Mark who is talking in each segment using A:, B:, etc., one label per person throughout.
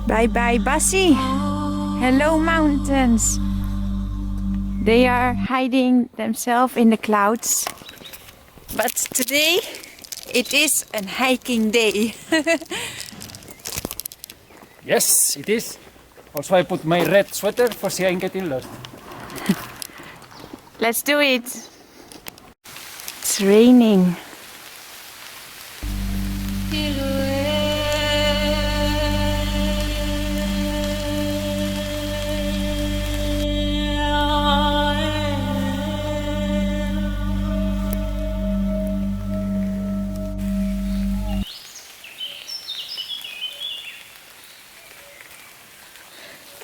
A: Bye bye, Bassie. Hello, mountains. They are hiding themselves in the clouds. But today it is a hiking day.
B: Yes, it is. Also, I put my red sweater for see I'm getting lost.
A: Let's do it. It's raining.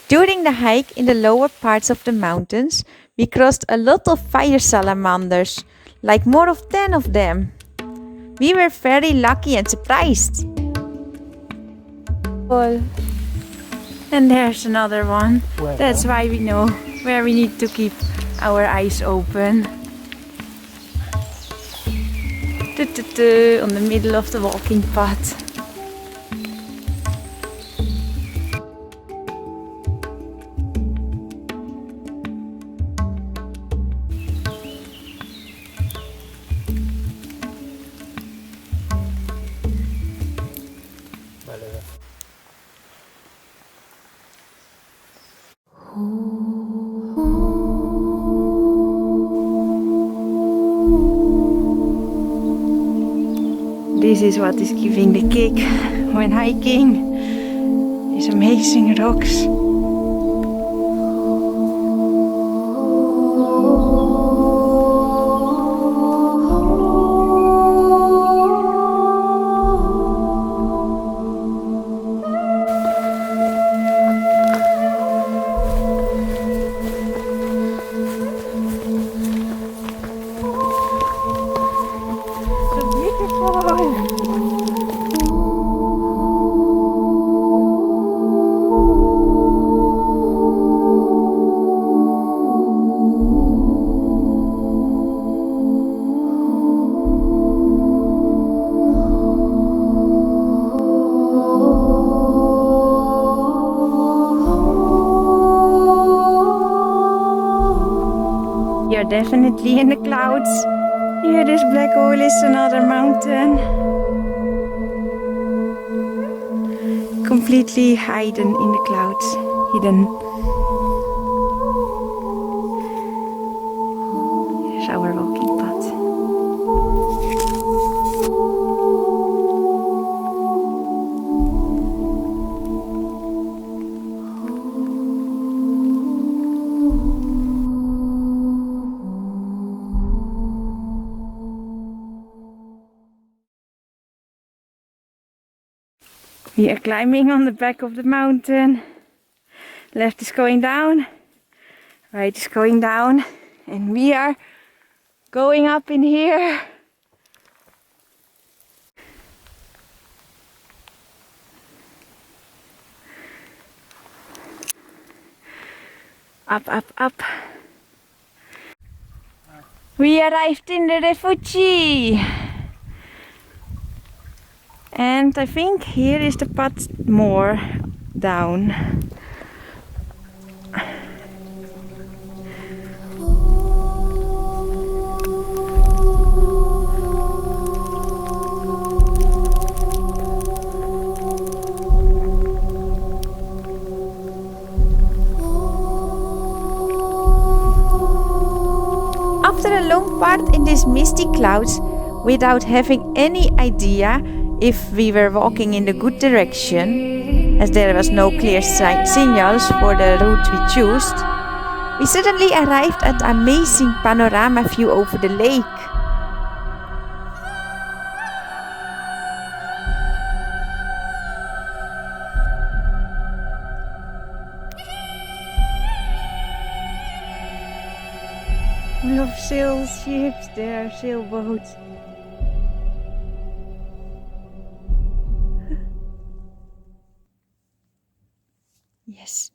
A: During the hike in the lower parts of the mountains, we crossed a lot of fire salamanders, like more of 10 of them. We were very lucky and surprised. Oh, and there's another one.
B: Where?
A: That's why we know where we need to keep our eyes open. On the middle of the walking path. This is what is giving the kick when hiking. These amazing rocks. We are definitely in the clouds. Here, this black hole is another mountain. Completely hidden in the clouds. Hidden. Here's our walking path. We are climbing on the back of the mountain. Left is going down, right is going down, and we are going up in here. Up, up, up. We arrived in the Rifugio. And I think here is the path more down. After a long part in these misty clouds, without having any idea if we were walking in the good direction, as there was no clear signals for the route we chose, we suddenly arrived at an amazing panorama view over the lake. Full of sail ships there, sailboats. Yes.